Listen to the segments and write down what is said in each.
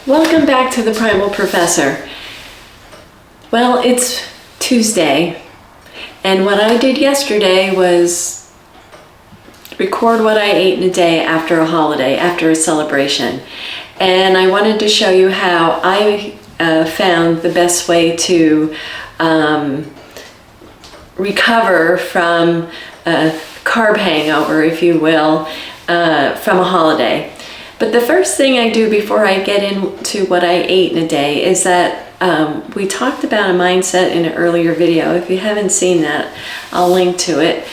Welcome back to the Primal Professor. Well, it's Tuesday, and what I did yesterday was record what I ate in a day after a holiday, after a celebration. And I wanted to show you how I found the best way to recover from a carb hangover, if you will, from a holiday. But the first thing I do before I get into what I ate in a day is that we talked about a mindset in an earlier video. If you haven't seen that, I'll link to it.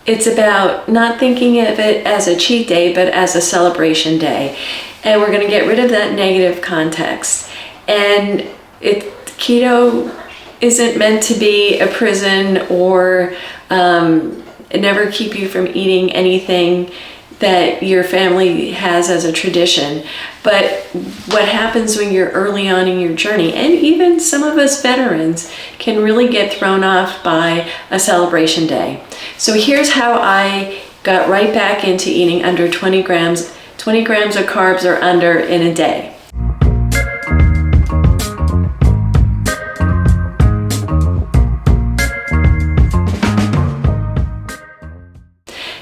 It's about not thinking of it as a cheat day, but as a celebration day. And we're going to get rid of that negative context. And keto isn't meant to be a prison or never keep you from eating anything that your family has as a tradition. But what happens when you're early on in your journey, and even some of us veterans can really get thrown off by a celebration day. So here's how I got right back into eating under 20 grams of carbs or under in a day.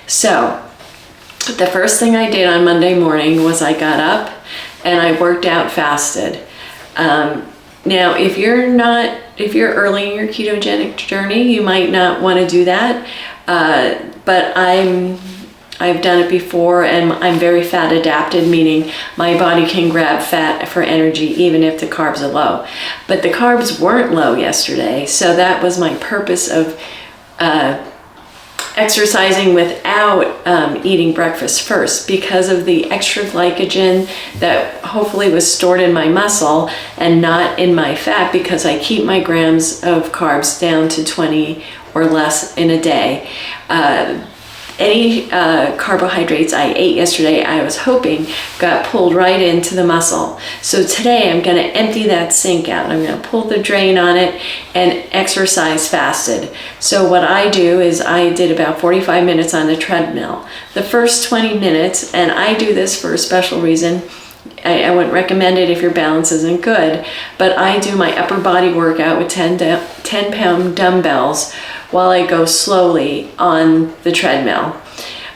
So the first thing I did on Monday morning was I got up and I worked out fasted. Now, if you're early in your ketogenic journey, you might not want to do that. But I've done it before, and I'm very fat adapted, meaning my body can grab fat for energy even if the carbs are low. But the carbs weren't low yesterday, so that was my purpose of exercising without eating breakfast first, because of the extra glycogen that hopefully was stored in my muscle and not in my fat, because I keep my grams of carbs down to 20 or less in a day. Any carbohydrates I ate yesterday, I was hoping got pulled right into the muscle. So today I'm going to empty that sink out. I'm going to pull the drain on it and exercise fasted. So what I do is I did about 45 minutes on the treadmill. The first 20 minutes, and I do this for a special reason. I wouldn't recommend it if your balance isn't good, but I do my upper body workout with 10-pound dumbbells while I go slowly on the treadmill.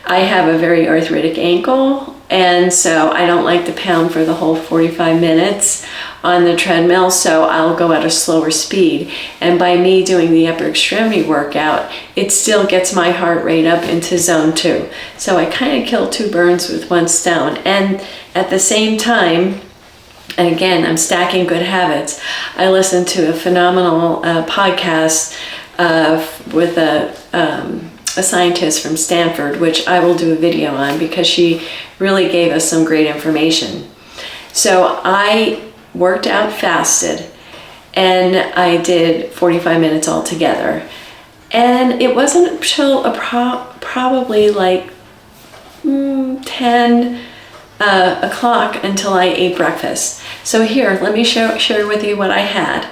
I have a very arthritic ankle, and so I don't like to pound for the whole 45 minutes on the treadmill, so I'll go at a slower speed. And by me doing the upper extremity workout, it still gets my heart rate up into zone 2. So I kind of kill two birds with one stone. And at the same time, and again, I'm stacking good habits, I listen to a phenomenal podcast with a scientist from Stanford, which I will do a video on because she really gave us some great information. So I worked out fasted, and I did 45 minutes altogether. And it wasn't until probably like 10 o'clock until I ate breakfast. So here, let me share with you what I had.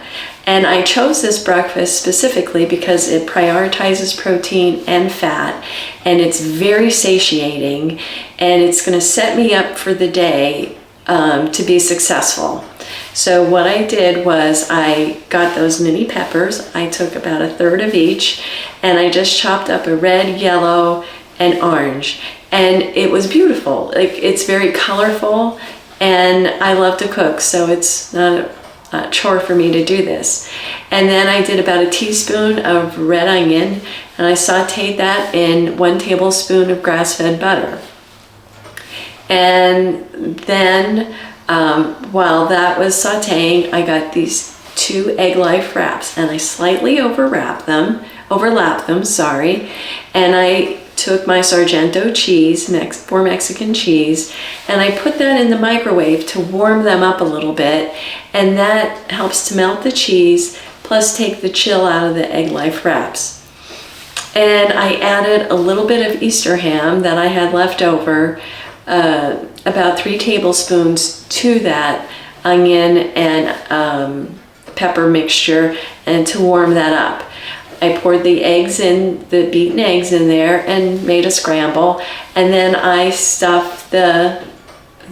And I chose this breakfast specifically because it prioritizes protein and fat, and it's very satiating, and it's going to set me up for the day to be successful. So what I did was I got those mini peppers. I took about a third of each, and I just chopped up a red, yellow, and orange. And it was beautiful. It's very colorful, and I love to cook, so it's not a chore for me to do this. And then I did about a teaspoon of red onion, and I sauteed that in 1 tablespoon of grass-fed butter. And then while that was sauteing, I got these 2 egg life wraps, and I slightly overlap them, and I took my Sargento cheese, for Mexican cheese, and I put that in the microwave to warm them up a little bit, and that helps to melt the cheese, plus take the chill out of the egg life wraps. And I added a little bit of Easter ham that I had left over, about 3 tablespoons to that onion and pepper mixture, and to warm that up. I poured the beaten eggs in there and made a scramble, and then I stuffed the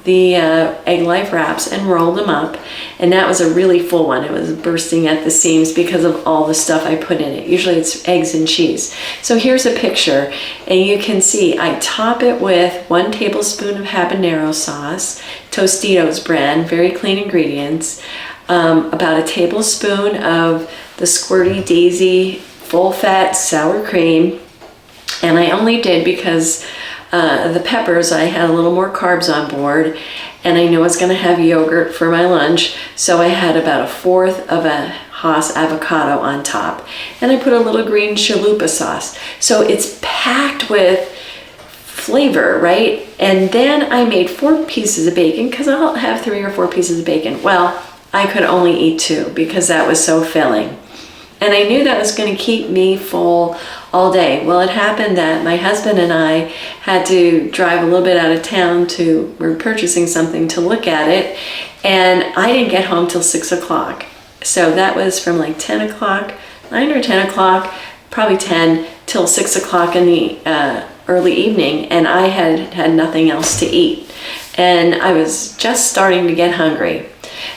the Egg Life wraps and rolled them up. And that was a really full one. It was bursting at the seams because of all the stuff I put in it. Usually it's eggs and cheese. So here's a picture, and you can see I top it with 1 tablespoon of habanero sauce, Tostitos brand, very clean ingredients, about a tablespoon of the Squirty Daisy full fat sour cream. And I only did because the peppers, I had a little more carbs on board, and I knew I was going to have yogurt for my lunch, so I had about 1/4 of a Haas avocado on top. And I put a little green chalupa sauce. So it's packed with flavor, right? And then I made 4 pieces of bacon, because I'll have 3 or 4 pieces of bacon. Well, I could only eat 2 because that was so filling. And I knew that was going to keep me full all day. Well, it happened that my husband and I had to drive a little bit out of town we're purchasing something to look at it, and I didn't get home till 6 o'clock. So that was from like 10 o'clock, 9 or 10 o'clock, probably 10, till 6 o'clock in the early evening, and I had nothing else to eat. And I was just starting to get hungry.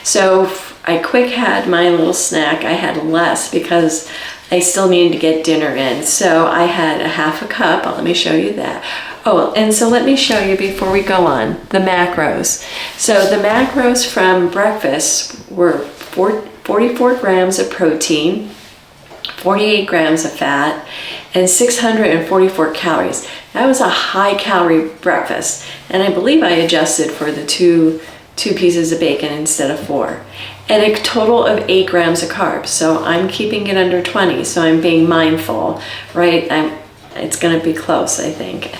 So I quick had my little snack. I had less because I still needed to get dinner in. So I had a 1/2 cup. Let me show you that. Oh, and so let me show you before we go on, the macros. So the macros from breakfast were 44 grams of protein, 48 grams of fat, and 644 calories. That was a high calorie breakfast. And I believe I adjusted for the two pieces of bacon instead of 4. And a total of 8 grams of carbs. So I'm keeping it under 20, so I'm being mindful, right? It's gonna be close, I think.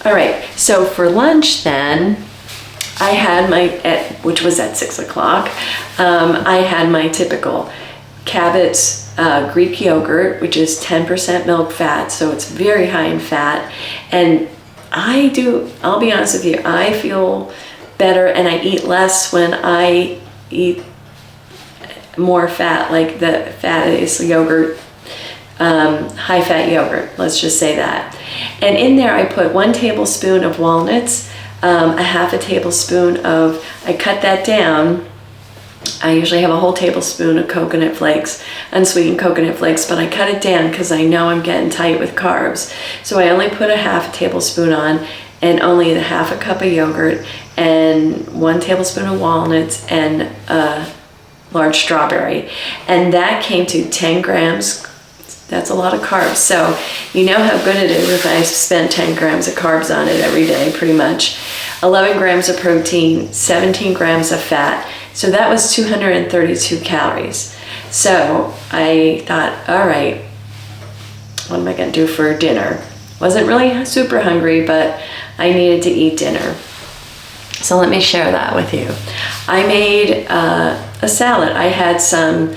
All right, so for lunch then, I had which was at 6 o'clock, I had my typical Cabot's Greek yogurt, which is 10% milk fat, so it's very high in fat. And I'll be honest with you, I feel better and I eat less when I eat more fat, like the fattest yogurt, high fat yogurt, let's just say that. And in there I put 1 tablespoon of walnuts, a 1/2 tablespoon I cut that down. I usually have a whole tablespoon of coconut flakes, unsweetened coconut flakes, but I cut it down because I know I'm getting tight with carbs. So I only put a 1/2 tablespoon on, and only the 1/2 cup of yogurt, and 1 tablespoon of walnuts, and a large strawberry. And that came to 10 grams. That's a lot of carbs. So you know how good it is if I spend 10 grams of carbs on it every day, pretty much. 11 grams of protein, 17 grams of fat. So that was 232 calories. So I thought, all right, what am I gonna do for dinner? Wasn't really super hungry, but I needed to eat dinner. So let me share that with you. I made a salad. I had some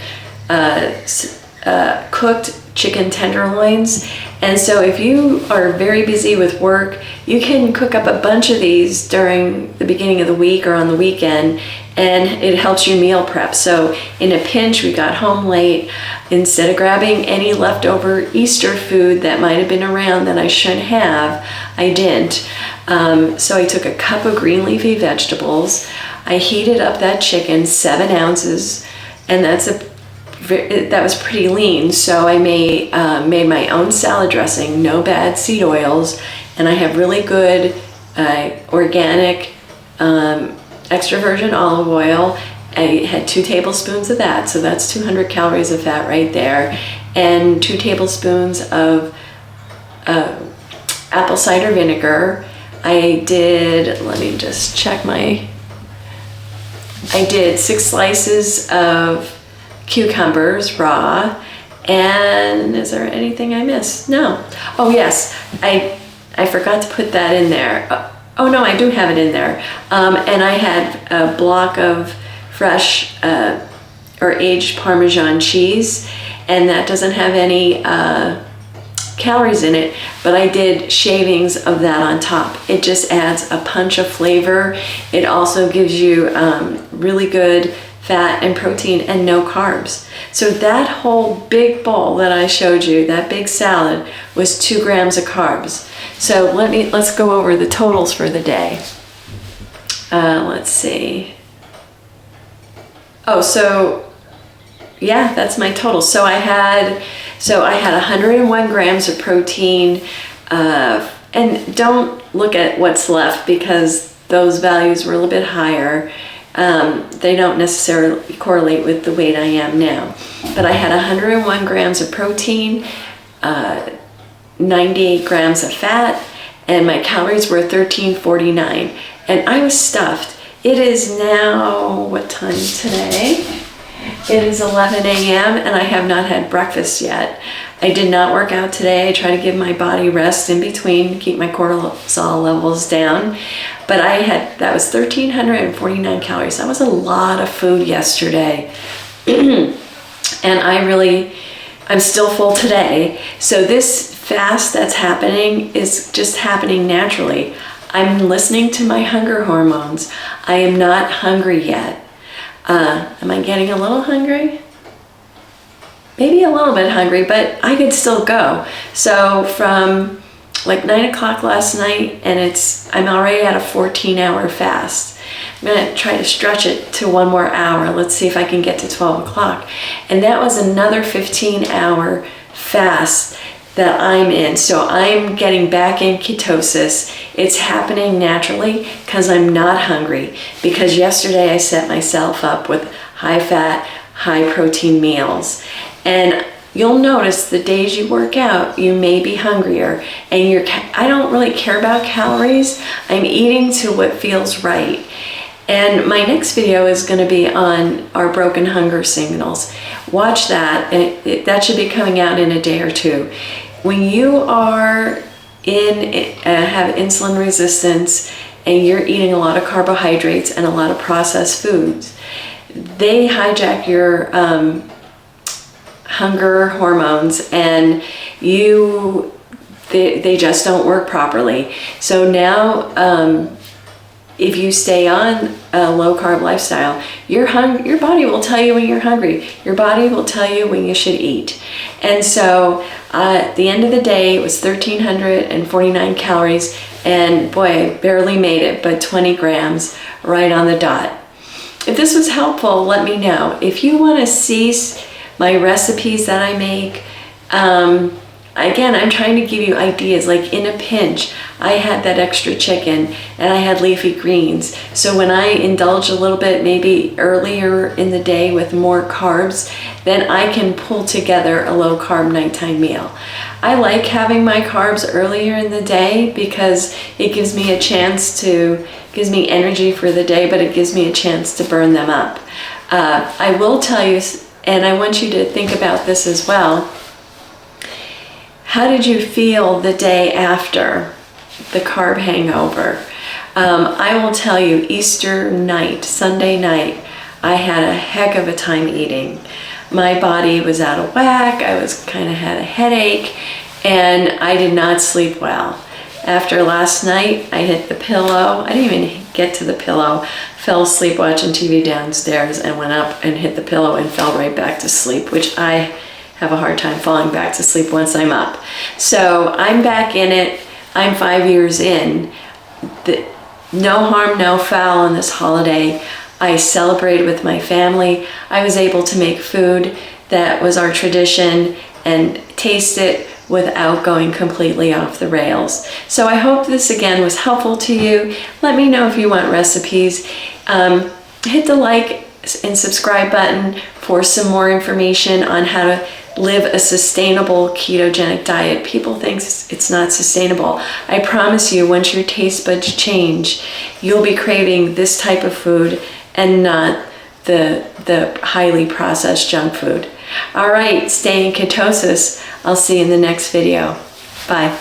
cooked chicken tenderloins. And so if you are very busy with work, you can cook up a bunch of these during the beginning of the week or on the weekend, and it helps you meal prep. So in a pinch, we got home late. Instead of grabbing any leftover Easter food that might have been around that I shouldn't have, I didn't. So I took a cup of green leafy vegetables. I heated up that chicken, 7 ounces, and that was pretty lean. So I made my own salad dressing, no bad seed oils, and I have really good organic extra virgin olive oil. I had 2 tablespoons of that, so that's 200 calories of fat right there, and 2 tablespoons of apple cider vinegar. I did 6 slices of cucumbers raw. And is there anything I missed? No. Oh yes, I forgot to put that in there. Oh no, I do have it in there. And I had a block of fresh or aged Parmesan cheese, and that doesn't have any calories in it, but I did shavings of that on top. It just adds a punch of flavor. It also gives you really good fat and protein and no carbs. So that whole big bowl that I showed you, that big salad, was 2 grams of carbs. So let's go over the totals for the day. Let's see. Oh, so yeah, that's my total. So I had 101 grams of protein, and don't look at what's left because those values were a little bit higher. They don't necessarily correlate with the weight I am now. But I had 101 grams of protein, 98 grams of fat, and my calories were 1349. And I was stuffed. It is now, what time today? It is 11 a.m. and I have not had breakfast yet. I did not work out today. I try to give my body rest in between, keep my cortisol levels down. But that was 1,349 calories. That was a lot of food yesterday. And I'm still full today. So this fast that's happening is just happening naturally. I'm listening to my hunger hormones. I am not hungry yet. Am I getting a little hungry? Maybe a little bit hungry, but I could still go. So from like 9 o'clock last night, and I'm already at a 14-hour fast. I'm gonna try to stretch it to one more hour. Let's see if I can get to 12 o'clock. And that was another 15-hour fast that I'm in. So I'm getting back in ketosis. It's happening naturally because I'm not hungry. Because yesterday I set myself up with high-fat, high-protein meals. And you'll notice the days you work out, you may be hungrier. And I don't really care about calories. I'm eating to what feels right. And my next video is going to be on our broken hunger signals. Watch that. That should be coming out in a day or two. When you are have insulin resistance and you're eating a lot of carbohydrates and a lot of processed foods, they hijack your hunger hormones, and they just don't work properly. So now, if you stay on a low-carb lifestyle, your body will tell you when you're hungry. Your body will tell you when you should eat. And so at the end of the day, it was 1,349 calories, and boy, I barely made it, but 20 grams right on the dot. If this was helpful, let me know. If you want to see my recipes that I make, again, I'm trying to give you ideas. Like in a pinch, I had that extra chicken and I had leafy greens. So when I indulge a little bit, maybe earlier in the day with more carbs, then I can pull together a low carb nighttime meal. I like having my carbs earlier in the day because it gives me gives me energy for the day, but it gives me a chance to burn them up. I will tell you, and I want you to think about this as well. How did you feel the day after the carb hangover? I will tell you, Easter night, Sunday night, I had a heck of a time eating. My body was out of whack. I had a headache, and I did not sleep well. After last night, I hit the pillow. I didn't even get to the pillow. Fell asleep watching TV downstairs and went up and hit the pillow and fell right back to sleep, which I have a hard time falling back to sleep once I'm up. So I'm back in it. I'm 5 years in. No harm, no foul on this holiday. I celebrated with my family. I was able to make food that was our tradition and taste it without going completely off the rails. So I hope this again was helpful to you. Let me know if you want recipes. Hit the like and subscribe button for some more information on how to live a sustainable ketogenic diet. People think it's not sustainable. I promise you, once your taste buds change, you'll be craving this type of food and not the highly processed junk food. All right, stay in ketosis. I'll see you in the next video. Bye.